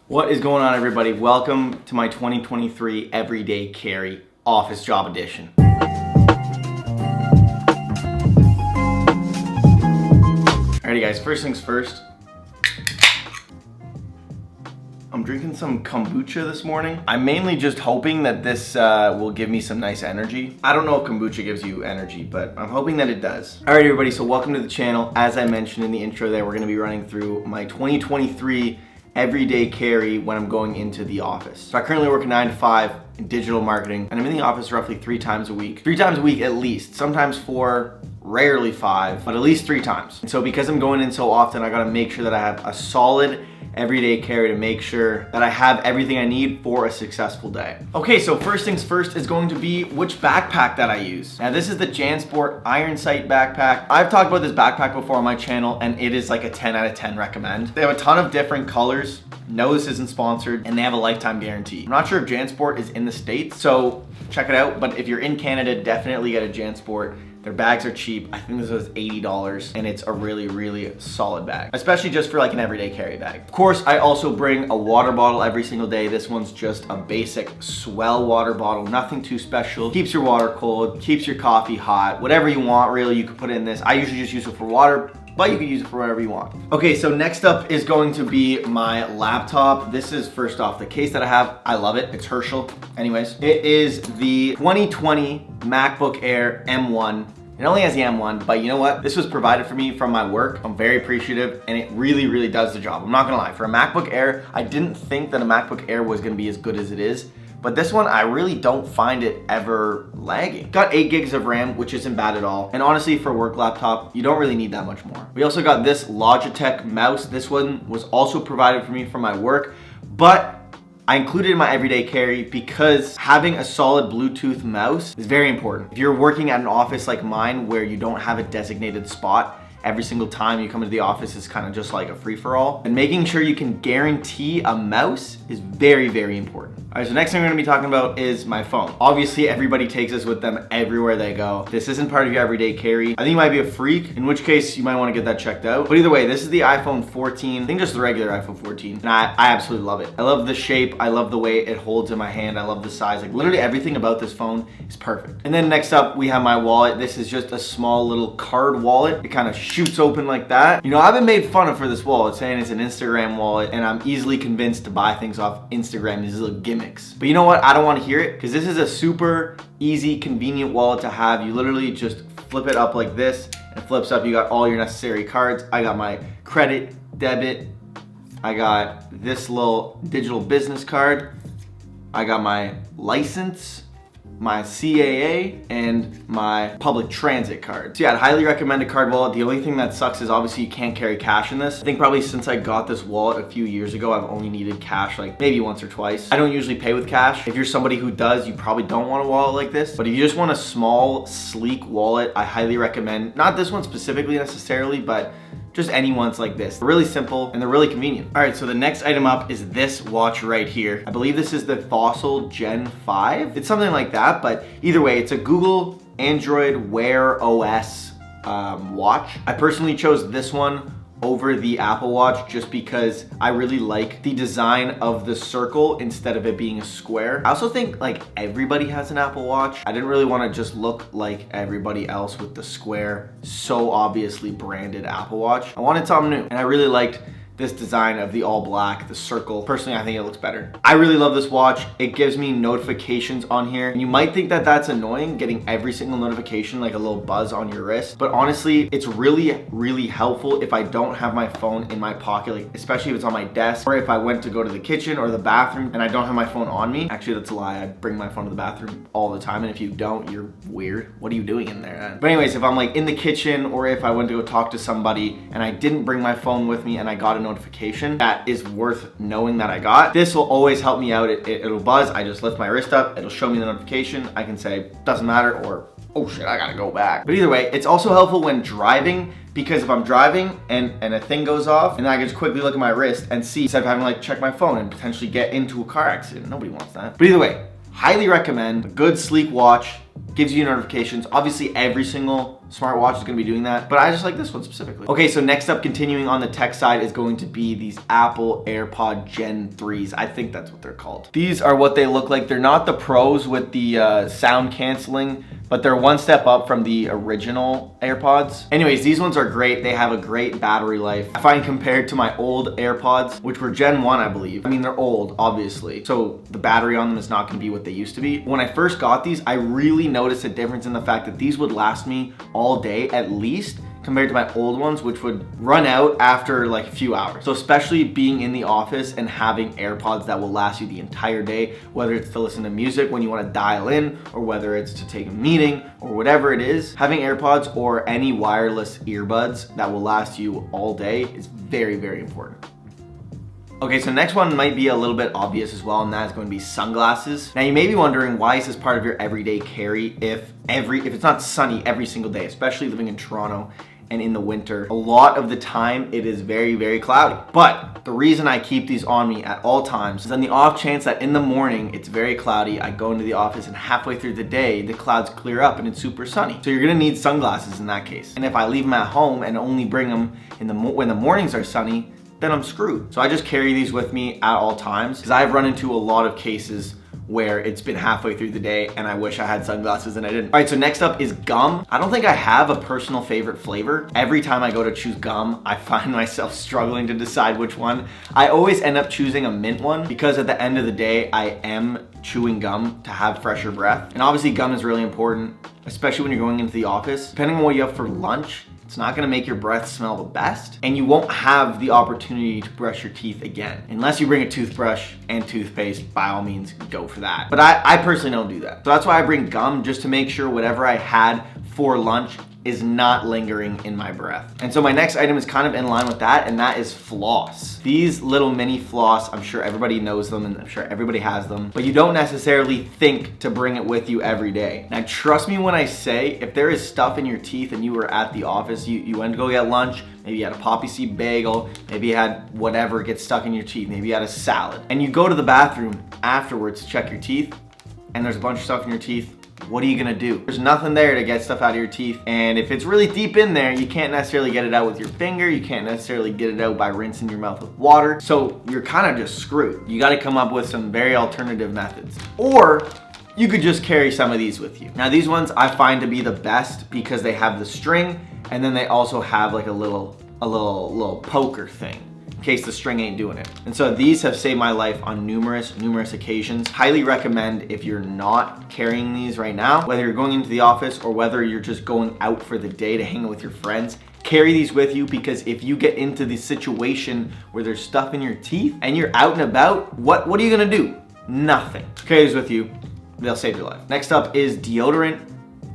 What is going on, everybody? Welcome to my 2023 Everyday Carry Office Job Edition. Alrighty guys, first things first. I'm drinking some kombucha this morning. I'm mainly just hoping that this will give me some nice energy. I don't know if kombucha gives you energy, but I'm hoping that it does. Alright everybody, so welcome to the channel. As I mentioned in the intro there, we're gonna be running through my 2023 everyday carry when I'm going into the office. So I currently work a 9 to 5 in digital marketing, and I'm in the office roughly 3 times a week. 3 times a week at least, sometimes 4, rarely 5, but at least 3 times. And so because I'm going in so often, I gotta make sure that I have a solid everyday carry to make sure that I have everything I need for a successful day. Okay, so first things first is going to be which backpack that I use. Now this is the JanSport Iron Sight backpack. I've talked about this backpack before on my channel and it is like a 10 out of 10 recommend. They have a ton of different colors. No, this isn't sponsored, and they have a lifetime guarantee. I'm not sure if JanSport is in the States, so check it out. But if you're in Canada, definitely get a JanSport. Their bags are cheap. I think this was $80, and it's a really, really solid bag, especially just for like an everyday carry bag. Of course, I also bring a water bottle every single day. This one's just a basic Swell water bottle, nothing too special. Keeps your water cold, keeps your coffee hot, whatever you want, really, you can put it in this. I usually just use it for water, but you can use it for whatever you want. Okay, so next up is going to be my laptop. This is first off the case that I have. I love it. It's Herschel. Anyways, it is the 2020 MacBook Air M1. It only has the M1, but you know what? This was provided for me from my work. I'm very appreciative, and it really, really does the job. I'm not gonna lie. For a MacBook Air, I didn't think that a MacBook Air was gonna be as good as it is. But this one, I really don't find it ever lagging. Got 8 gigs of RAM, which isn't bad at all. And honestly, for a work laptop, you don't really need that much more. We also got this Logitech mouse. This one was also provided for me from my work, but I included it in my everyday carry because having a solid Bluetooth mouse is very important. If you're working at an office like mine where you don't have a designated spot, every single time you come into the office is kind of just like a free-for-all. And making sure you can guarantee a mouse is very, very important. All right, so next thing we're gonna be talking about is my phone. Obviously, everybody takes this with them everywhere they go. This isn't part of your everyday carry. I think you might be a freak, in which case you might wanna get that checked out. But either way, this is the iPhone 14. I think just the regular iPhone 14. And I absolutely love it. I love the shape. I love the way it holds in my hand. I love the size. Like literally everything about this phone is perfect. And then next up, we have my wallet. This is just a small little card wallet. It kind of shoots open like that. You know, I've been made fun of for this wallet, saying it's an Instagram wallet, and I'm easily convinced to buy things off Instagram, these little gimmicks. But you know what? I don't want to hear it because this is a super easy, convenient wallet to have. You literally just flip it up like this and it flips up. You got all your necessary cards. I got my credit, debit. I got this little digital business card. I got my license, my CAA, and my public transit card. So yeah, I'd highly recommend a card wallet. The only thing that sucks is obviously you can't carry cash in this. I think probably since I got this wallet a few years ago, I've only needed cash like maybe once or twice. I don't usually pay with cash. If you're somebody who does, you probably don't want a wallet like this. But if you just want a small, sleek wallet, I highly recommend, not this one specifically necessarily, but just any ones like this. They're really simple and they're really convenient. All right, so the next item up is this watch right here. I believe this is the Fossil Gen 5. It's something like that, but either way, it's a Google Android Wear OS watch. I personally chose this one over the Apple Watch just because I really like the design of the circle instead of it being a square. I also think like everybody has an Apple Watch. I didn't really want to just look like everybody else with the square, so obviously branded Apple Watch. I wanted something new, and I really liked this design of the all black, the circle. Personally, I think it looks better. I really love this watch. It gives me notifications on here. And you might think that that's annoying, getting every single notification like a little buzz on your wrist. But honestly, it's really, really helpful if I don't have my phone in my pocket, like especially if it's on my desk, or if I went to go to the kitchen or the bathroom and I don't have my phone on me. Actually, that's a lie. I bring my phone to the bathroom all the time. And if you don't, you're weird. What are you doing in there? But anyways, if I'm like in the kitchen or if I went to go talk to somebody and I didn't bring my phone with me and I got a notification that is worth knowing that I got, this will always help me out. It'll buzz. I just lift my wrist up, it'll show me the notification. I can say doesn't matter, or oh shit, I gotta go back. But either way, it's also helpful when driving, because if I'm driving and a thing goes off, and I can just quickly look at my wrist and see, instead of having to like check my phone and potentially get into a car accident. Nobody wants that. But either way, highly recommend a good sleek watch gives you notifications. Obviously, every single smartwatch is gonna be doing that, but I just like this one specifically. Okay, so next up, continuing on the tech side, is going to be these Apple AirPod Gen 3s. I think that's what they're called. These are what they look like. They're not the pros with the sound canceling, but they're one step up from the original AirPods. Anyways, these ones are great. They have a great battery life. I find compared to my old AirPods, which were Gen 1, I believe. I mean, they're old, obviously, so the battery on them is not gonna be what they used to be. When I first got these, I really noticed a difference in the fact that these would last me all day at least, compared to my old ones, which would run out after like a few hours. So especially being in the office and having AirPods that will last you the entire day, whether it's to listen to music when you want to dial in, or whether it's to take a meeting, or whatever it is, having AirPods or any wireless earbuds that will last you all day is very, very important. Okay, so next one might be a little bit obvious as well, and that is going to be sunglasses. Now you may be wondering, why is this part of your everyday carry if it's not sunny every single day, especially living in Toronto and in the winter. A lot of the time it is very, very cloudy. But the reason I keep these on me at all times is on the off chance that in the morning it's very cloudy, I go into the office and halfway through the day the clouds clear up and it's super sunny. So you're gonna need sunglasses in that case. And if I leave them at home and only bring them when the mornings are sunny, then I'm screwed. So I just carry these with me at all times, because I've run into a lot of cases where it's been halfway through the day and I wish I had sunglasses and I didn't. All right, so next up is gum. I don't think I have a personal favorite flavor. Every time I go to choose gum, I find myself struggling to decide which one. I always end up choosing a mint one, because at the end of the day, I am chewing gum to have fresher breath. And obviously gum is really important, especially when you're going into the office. Depending on what you have for lunch, it's not gonna make your breath smell the best, and you won't have the opportunity to brush your teeth again. Unless you bring a toothbrush and toothpaste, by all means, go for that. But I personally don't do that. So that's why I bring gum, just to make sure whatever I had for lunch is not lingering in my breath. And so my next item is kind of in line with that, and that is floss. These little mini floss, I'm sure everybody knows them and I'm sure everybody has them, but you don't necessarily think to bring it with you every day. Now trust me when I say, if there is stuff in your teeth and you were at the office, you went to go get lunch, maybe you had a poppy seed bagel, maybe you had whatever gets stuck in your teeth, maybe you had a salad, and you go to the bathroom afterwards to check your teeth, and there's a bunch of stuff in your teeth, what are you gonna do? There's nothing there to get stuff out of your teeth. And if it's really deep in there, you can't necessarily get it out with your finger. You can't necessarily get it out by rinsing your mouth with water. So you're kind of just screwed. You gotta come up with some very alternative methods. Or you could just carry some of these with you. Now these ones I find to be the best because they have the string, and then they also have like a little poker thing, in case the string ain't doing it. And so these have saved my life on numerous occasions. Highly recommend, if you're not carrying these right now, whether you're going into the office or whether you're just going out for the day to hang out with your friends, carry these with you, because if you get into the situation where there's stuff in your teeth and you're out and about, what are you gonna do? Nothing. Carry these with you, they'll save your life. Next up is deodorant.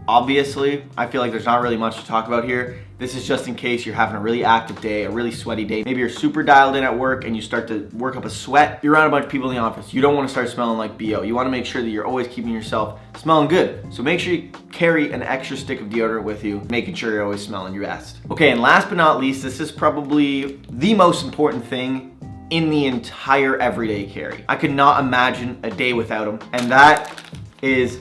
Obviously, I feel like there's not really much to talk about here. This is just in case you're having a really active day, a really sweaty day. Maybe you're super dialed in at work and you start to work up a sweat. You're around a bunch of people in the office. You don't want to start smelling like BO. You want to make sure that you're always keeping yourself smelling good. So make sure you carry an extra stick of deodorant with you, making sure you're always smelling your best. Okay, and last but not least, this is probably the most important thing in the entire everyday carry. I could not imagine a day without them, and that is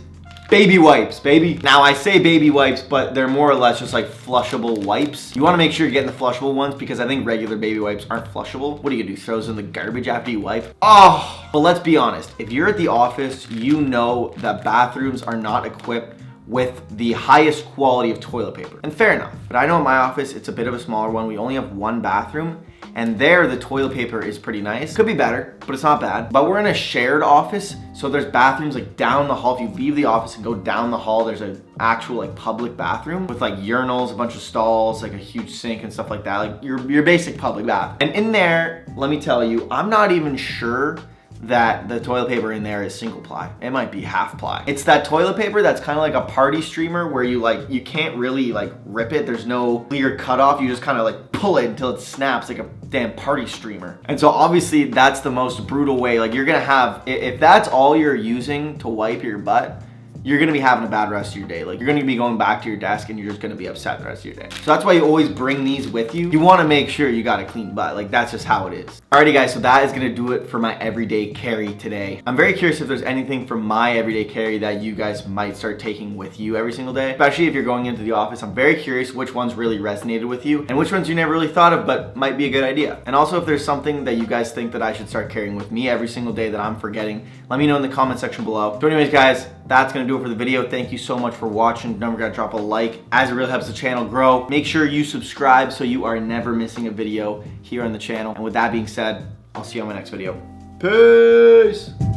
baby wipes, baby. Now I say baby wipes, but they're more or less just like flushable wipes. You wanna make sure you're getting the flushable ones, because I think regular baby wipes aren't flushable. What do you do, throw those in the garbage after you wipe? Oh, but let's be honest. If you're at the office, you know that bathrooms are not equipped with the highest quality of toilet paper. And fair enough, but I know in my office, it's a bit of a smaller one. We only have one bathroom, and there the toilet paper is pretty nice. Could be better, but it's not bad. But we're in a shared office, so there's bathrooms like down the hall. If you leave the office and go down the hall, there's an actual like public bathroom with like urinals, a bunch of stalls, like a huge sink and stuff like that. Like your basic public bath. And in there, let me tell you, I'm not even sure that the toilet paper in there is single ply. It might be half ply. It's that toilet paper that's kind of like a party streamer, where you can't really like rip it. There's no clear cutoff. You just kind of like pull it until it snaps like a damn party streamer. And so obviously that's the most brutal way. Like you're gonna have, if that's all you're using to wipe your butt, you're gonna be having a bad rest of your day. Like, you're gonna be going back to your desk and you're just gonna be upset the rest of your day. So that's why you always bring these with you. You wanna make sure you got a clean butt. Like, that's just how it is. Alrighty guys, so that is gonna do it for my everyday carry today. I'm very curious if there's anything from my everyday carry that you guys might start taking with you every single day, especially if you're going into the office. I'm very curious which ones really resonated with you and which ones you never really thought of but might be a good idea. And also, if there's something that you guys think that I should start carrying with me every single day that I'm forgetting, let me know in the comment section below. So anyways guys, that's gonna do it for the video. Thank you so much for watching. Don't forget to drop a like, as it really helps the channel grow. Make sure you subscribe so you are never missing a video here on the channel. And with that being said, I'll see you on my next video. Peace!